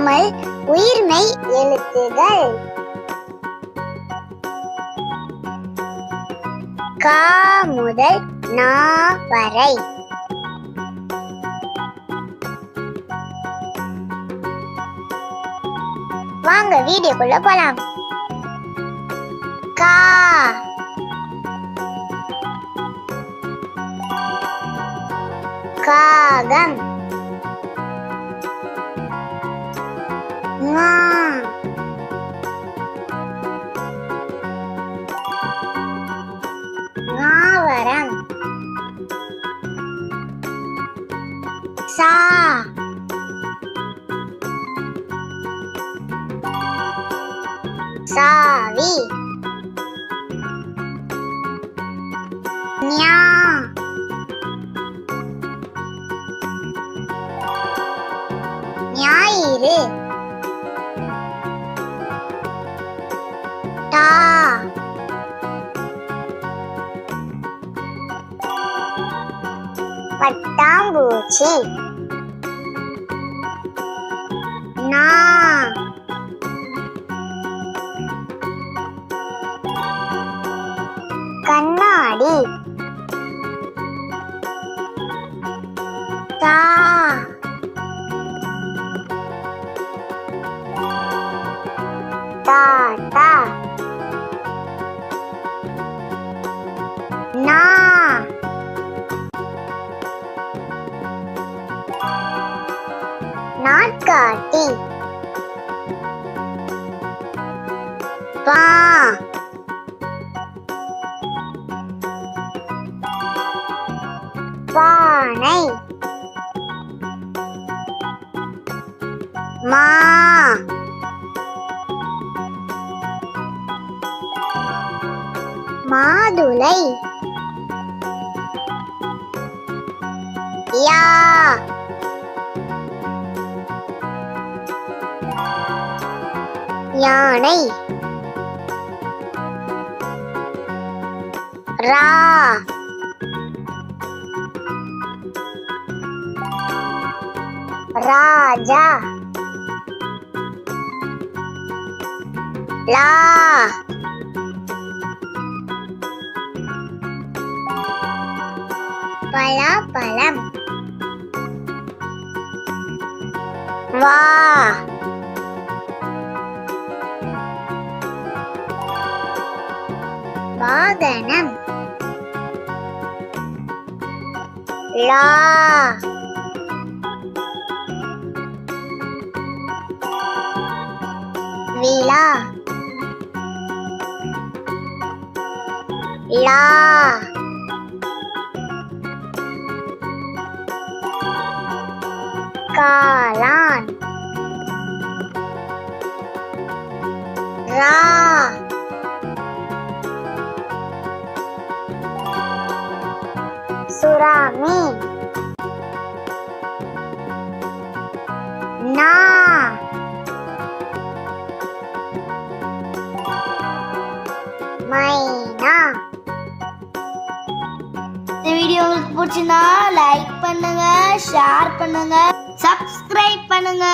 தமிழ் உயிர்மெய் எழுத்துகள். க முதல் நா வரை. வாங்க வீடியோக்குள்ள போலாம். கா காகம். ஙா ஞாவரம். சா சாவி. ஞா ஞாயிறு. டா பட்டாம்பூச்சி. நா கண்ணாடி. தா தாத்தா. நா நாட்காட்டி. பா பானை. மா மாதுளை. யா யானை. ரா ராஜா. லா பலாப்பழம். வா வாகனம். லா விழா. லா காளான். ரா சுறாமி. நா மைனா. இந்த வீடியோ உங்களுக்கு பிடிச்சிருந்தா லைக் பண்ணுங்க, ஷேர் பண்ணுங்க, சப்ஸ்கிரைப் பண்ணுங்க.